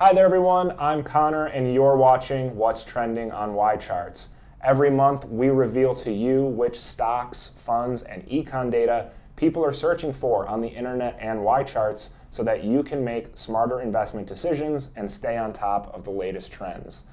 Hi there everyone, I'm Connor and you're watching What's Trending on YCharts. Every month we reveal to you which stocks, funds, and econ data people are searching for on the internet and YCharts so that you can make smarter investment decisions and stay on top of the latest trends.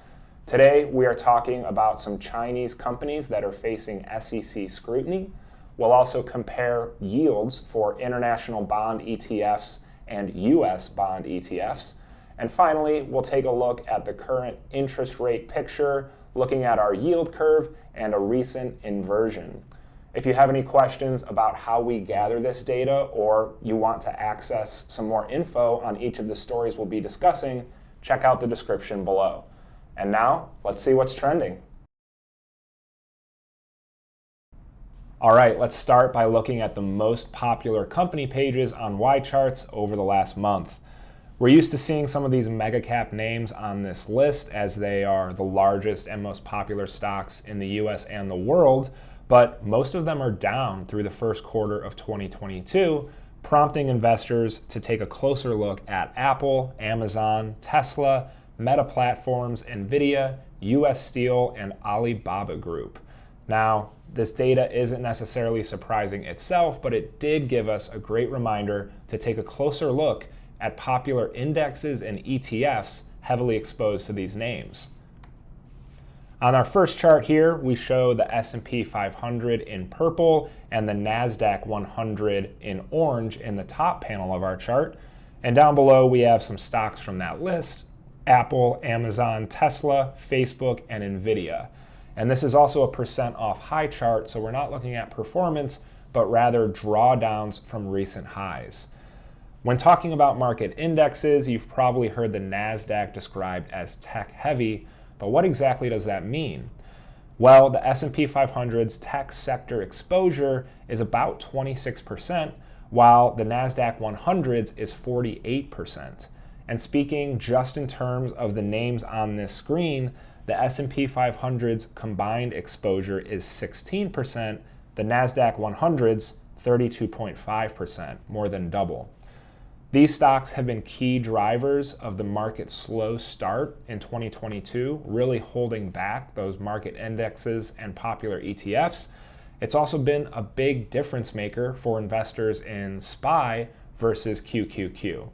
Today we are talking about some Chinese companies that are facing SEC scrutiny. We'll also compare yields for international bond ETFs and US bond ETFs. And finally, we'll take a look at the current interest rate picture, looking at our yield curve and a recent inversion. If you have any questions about how we gather this data or you want to access some more info on each of the stories we'll be discussing, check out the description below. And now, let's see what's trending. All right, let's start by looking at the most popular company pages on YCharts over the last month. We're used to seeing some of these mega cap names on this list as they are the largest and most popular stocks in the US and the world, but most of them are down through the first quarter of 2022, prompting investors to take a closer look at Apple, Amazon, Tesla, Meta Platforms, Nvidia, US Steel, and Alibaba Group. Now, this data isn't necessarily surprising itself, but it did give us a great reminder to take a closer look at popular indexes and ETFs heavily exposed to these names. On our first chart here, we show the S&P 500 in purple and the NASDAQ 100 in orange in the top panel of our chart. And down below, we have some stocks from that list: Apple, Amazon, Tesla, Facebook, and Nvidia. And this is also a percent off high chart, so we're not looking at performance, but rather drawdowns from recent highs. When talking about market indexes, you've probably heard the NASDAQ described as tech heavy, but what exactly does that mean? Well, the S&P 500's tech sector exposure is about 26%, while the NASDAQ 100's is 48%. And speaking just in terms of the names on this screen, the S&P 500's combined exposure is 16%, the NASDAQ 100's 32.5%, more than double. These stocks have been key drivers of the market's slow start in 2022, really holding back those market indexes and popular ETFs. It's also been a big difference maker for investors in SPY versus QQQ.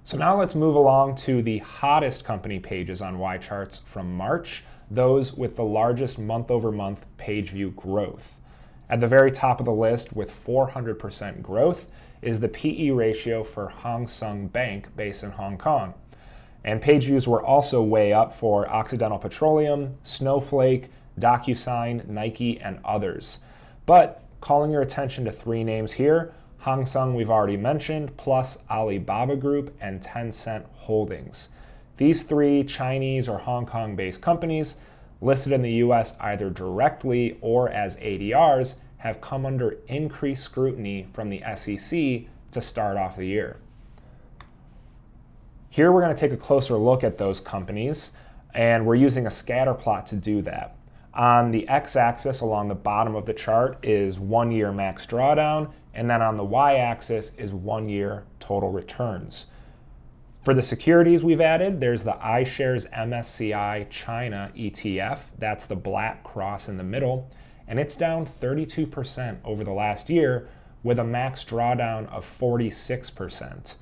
So now let's move along to the hottest company pages on YCharts from March, those with the largest month-over-month page view growth. At the very top of the list with 400% growth is the PE ratio for Hang Seng Bank based in Hong Kong. And page views were also way up for Occidental Petroleum, Snowflake, DocuSign, Nike, and others. But calling your attention to three names here: Hang Seng we've already mentioned, plus Alibaba Group and Tencent Holdings. These three Chinese or Hong Kong-based companies listed in the US either directly or as ADRs have come under increased scrutiny from the SEC to start off the year. Here we're going to take a closer look at those companies, and we're using a scatter plot to do that. On the x-axis along the bottom of the chart is 1 year max drawdown, and then on the y-axis is 1 year total returns. For the securities we've added, there's the Ishares MSCI China ETF. That's the black cross in the middle. And it's down 32% over the last year with a max drawdown of 46%.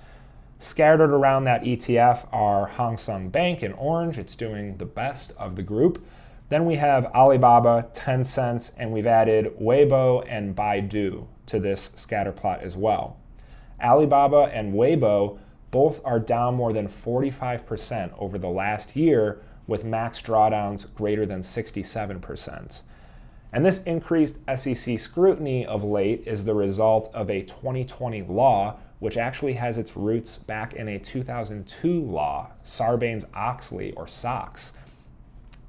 Scattered around that ETF are Hang Seng Bank in orange. It's doing the best of the group. Then we have Alibaba, Tencent, and we've added Weibo and Baidu to this scatter plot as well. Alibaba and Weibo both are down more than 45% over the last year with max drawdowns greater than 67%. And this increased SEC scrutiny of late is the result of a 2020 law, which actually has its roots back in a 2002 law, Sarbanes-Oxley or SOX.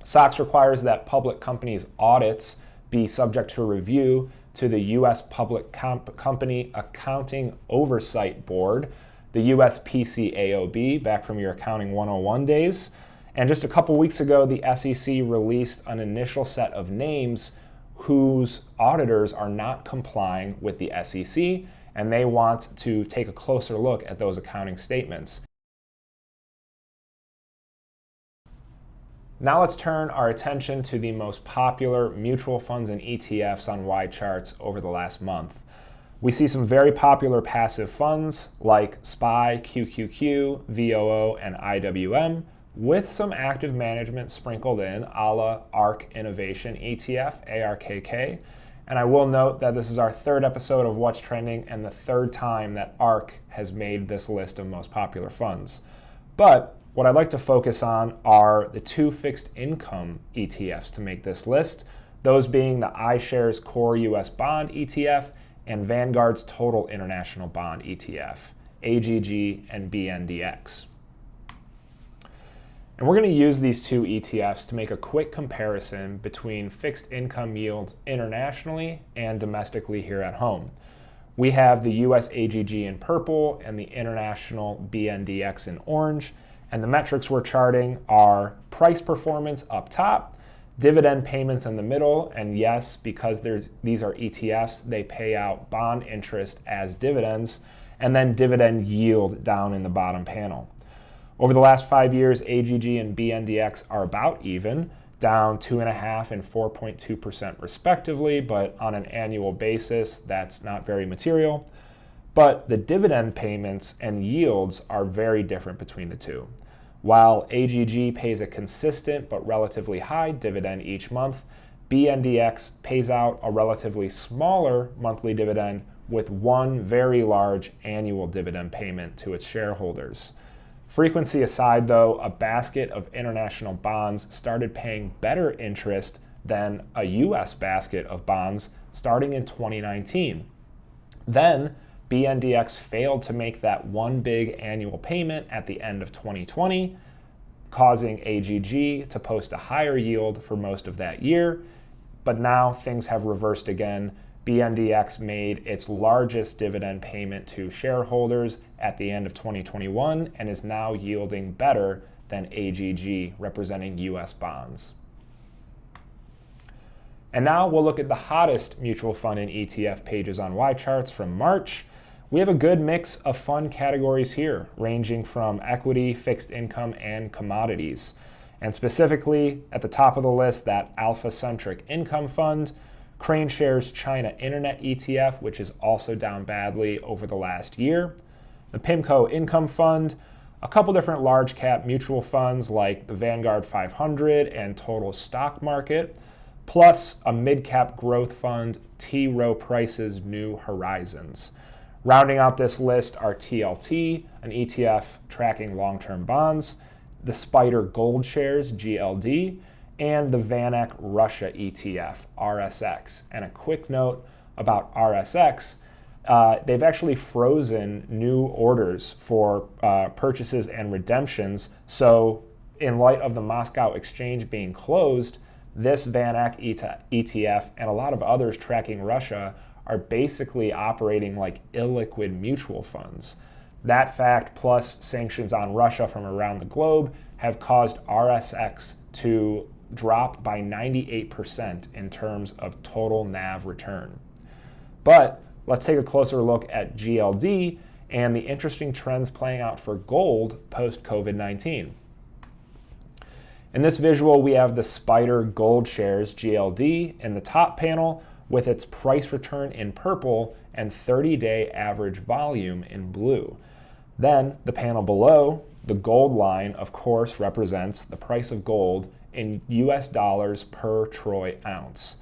SOX requires that public companies' audits be subject to review to the U.S. Public Company Accounting Oversight Board, the US PCAOB, back from your Accounting 101 days. And just a couple weeks ago, the SEC released an initial set of names whose auditors are not complying with the SEC, and they want to take a closer look at those accounting statements. Now let's turn our attention to the most popular mutual funds and ETFs on YCharts over the last month. We see some very popular passive funds like SPY, QQQ, VOO, and IWM, with some active management sprinkled in, a la ARK Innovation ETF, ARKK. And I will note that this is our third episode of What's Trending and the third time that ARK has made this list of most popular funds. But what I'd like to focus on are the two fixed income ETFs to make this list, those being the Ishares Core US Bond ETF and Vanguard's Total International Bond ETF, AGG and BNDX. And we're going to use these two ETFs to make a quick comparison between fixed income yields internationally and domestically here at home. We have the US AGG in purple and the international BNDX in orange. And the metrics we're charting are price performance up top, dividend payments in the middle, and yes, because these are ETFs, they pay out bond interest as dividends, and then dividend yield down in the bottom panel. Over the last 5 years, AGG and BNDX are about even, down 2.5% and 4.2% respectively, but on an annual basis, that's not very material. But the dividend payments and yields are very different between the two. While AGG pays a consistent but relatively high dividend each month, BNDX pays out a relatively smaller monthly dividend with one very large annual dividend payment to its shareholders. Frequency aside, though, a basket of international bonds started paying better interest than a US basket of bonds starting in 2019. Then, BNDX failed to make that one big annual payment at the end of 2020, causing AGG to post a higher yield for most of that year. But now things have reversed again. BNDX made its largest dividend payment to shareholders at the end of 2021 and is now yielding better than AGG, representing US bonds. And now we'll look at the hottest mutual fund and ETF pages on YCharts from March. We have a good mix of fund categories here, ranging from equity, fixed income, and commodities. And specifically, at the top of the list, that alpha-centric income fund, CraneShares China Internet ETF, which is also down badly over the last year, the PIMCO Income Fund, a couple different large cap mutual funds like the Vanguard 500 and Total Stock Market, plus a mid-cap growth fund, T. Rowe Price's New Horizons. Rounding out this list are TLT, an ETF tracking long-term bonds, the Spider Gold Shares, GLD, and the VanEck Russia ETF, RSX. And a quick note about RSX, they've actually frozen new orders for purchases and redemptions. So in light of the Moscow exchange being closed, this VanEck ETF and a lot of others tracking Russia are basically operating like illiquid mutual funds. That fact, plus sanctions on Russia from around the globe, have caused RSX to drop by 98% in terms of total NAV return. But let's take a closer look at GLD and the interesting trends playing out for gold post-COVID-19. In this visual, we have the Spider Gold Shares, GLD, in the top panel, with its price return in purple and 30-day average volume in blue. Then the panel below, the gold line, of course, represents the price of gold in US dollars per troy ounce.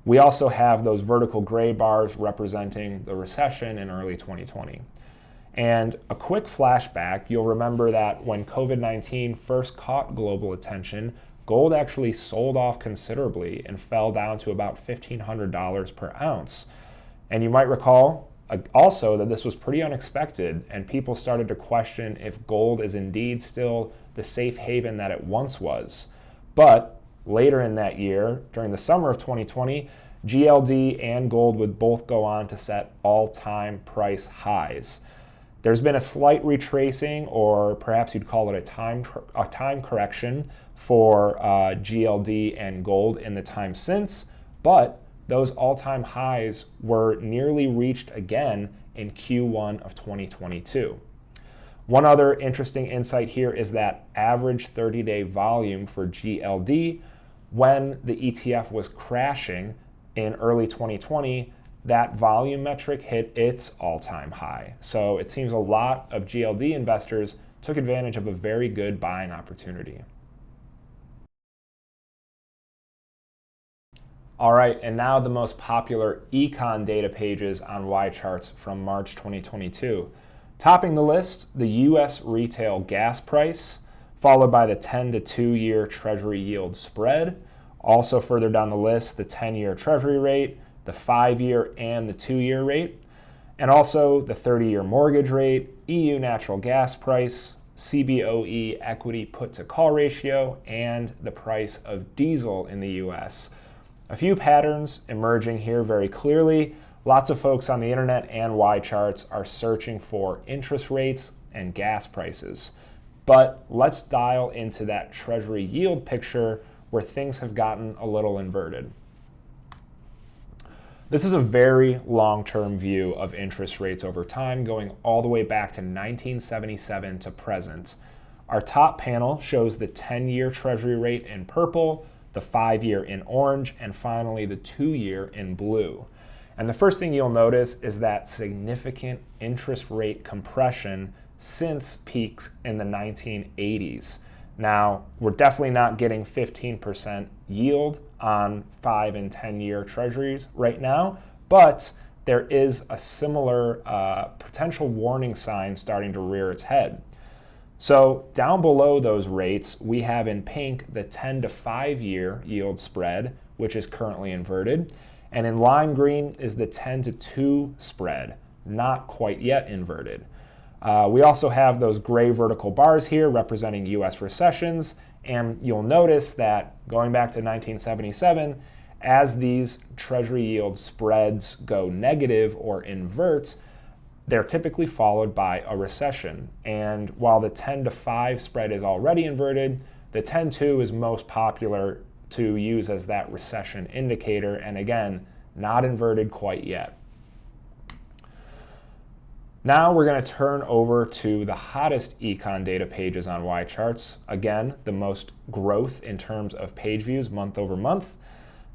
We also have those vertical gray bars representing the recession in early 2020. And a quick flashback, you'll remember that when COVID-19 first caught global attention, gold actually sold off considerably and fell down to about $1,500 per ounce. And you might recall also that this was pretty unexpected, and people started to question if gold is indeed still the safe haven that it once was. But later in that year, during the summer of 2020, GLD and gold would both go on to set all-time price highs. There's been a slight retracing, or perhaps you'd call it a time correction for GLD and gold in the time since, but those all-time highs were nearly reached again in Q1 of 2022. One other interesting insight here is that average 30-day volume for GLD, when the ETF was crashing in early 2020, that volume metric hit its all-time high. So it seems a lot of GLD investors took advantage of a very good buying opportunity. All right, and now the most popular econ data pages on YCharts from March 2022. Topping the list, the US retail gas price, followed by the 10 to 2-year Treasury yield spread. Also further down the list, the 10-year Treasury rate, the 5-year and the 2-year rate, and also the 30-year mortgage rate, EU natural gas price, CBOE equity put to call ratio, and the price of diesel in the US. A few patterns emerging here very clearly. Lots of folks on the internet and YCharts are searching for interest rates and gas prices. But let's dial into that Treasury yield picture where things have gotten a little inverted. This is a very long-term view of interest rates over time, going all the way back to 1977 to present. Our top panel shows the 10-year Treasury rate in purple, the 5-year in orange, and finally the 2-year in blue. And the first thing you'll notice is that significant interest rate compression since peaks in the 1980s. Now, we're definitely not getting 15% yield on 5 and 10-year treasuries right now, but there is a similar potential warning sign starting to rear its head. So down below those rates, we have in pink the 10 to 5-year yield spread, which is currently inverted. And in lime green is the 10 to 2 spread, not quite yet inverted. We also have those gray vertical bars here representing US recessions. And you'll notice that going back to 1977, as these treasury yield spreads go negative or invert, they're typically followed by a recession. And while the 10 to 5 spread is already inverted, the 10-2 is most popular to use as that recession indicator. And again, not inverted quite yet. Now we're going to turn over to the hottest econ data pages on YCharts. Again, the most growth in terms of page views month over month.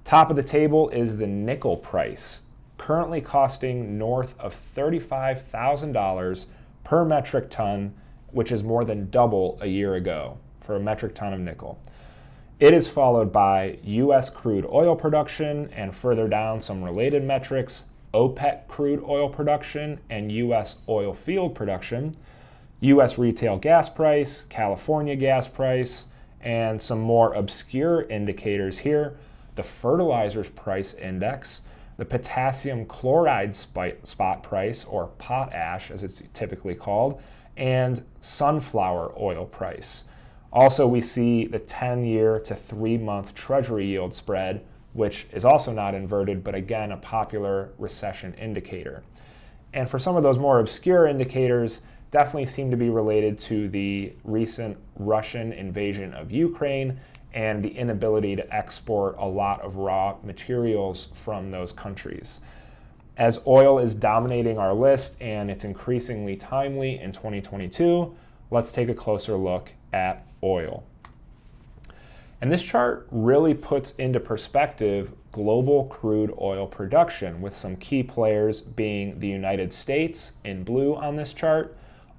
Top of the table is the nickel price, currently costing north of $35,000 per metric ton, which is more than double a year ago for a metric ton of nickel. It is followed by US crude oil production, and further down some related metrics, OPEC crude oil production and US oil field production, US retail gas price, California gas price, and some more obscure indicators here, the fertilizers price index, the potassium chloride spot price, or potash as it's typically called, and sunflower oil price. Also, we see the 10-year to 3-month Treasury yield spread, which is also not inverted, but again, a popular recession indicator. And for some of those more obscure indicators, definitely seem to be related to the recent Russian invasion of Ukraine and the inability to export a lot of raw materials from those countries. As oil is dominating our list and it's increasingly timely in 2022, let's take a closer look at oil. And this chart really puts into perspective global crude oil production, with some key players being the United States in blue on this chart,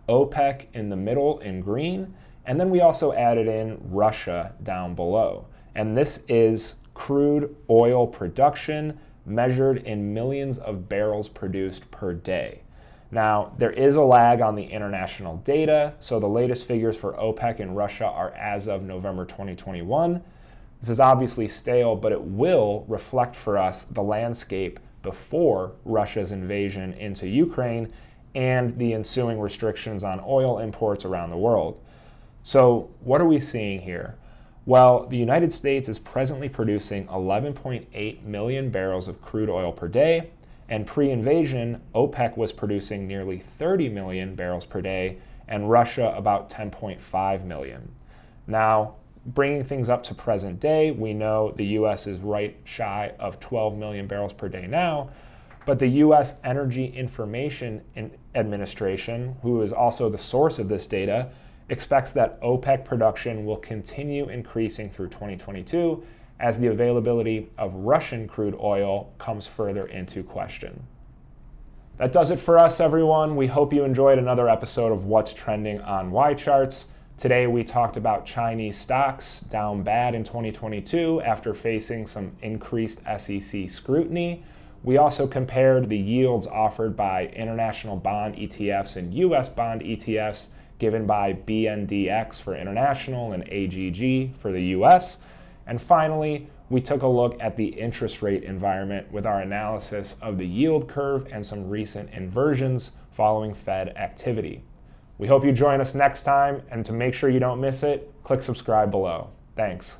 OPEC in the middle in green, and then we also added in Russia down below. And this is crude oil production measured in millions of barrels produced per day. Now, there is a lag on the international data, so the latest figures for OPEC and Russia are as of November 2021. This is obviously stale, but it will reflect for us the landscape before Russia's invasion into Ukraine and the ensuing restrictions on oil imports around the world. So what are we seeing here? Well, the United States is presently producing 11.8 million barrels of crude oil per day, and pre-invasion, OPEC was producing nearly 30 million barrels per day, and Russia about 10.5 million. Now, bringing things up to present day, we know the US is right shy of 12 million barrels per day now, But the U.S. Energy Information Administration, who is also the source of this data, expects that OPEC production will continue increasing through 2022 as the availability of Russian crude oil comes further into question. That does it for us, everyone. We hope you enjoyed another episode of What's Trending on YCharts. Today we talked about Chinese stocks down bad in 2022 after facing some increased SEC scrutiny. We also compared the yields offered by international bond ETFs and US bond ETFs given by BNDX for international and AGG for the US. And finally, we took a look at the interest rate environment with our analysis of the yield curve and some recent inversions following Fed activity. We hope you join us next time, and to make sure you don't miss it, click subscribe below. Thanks.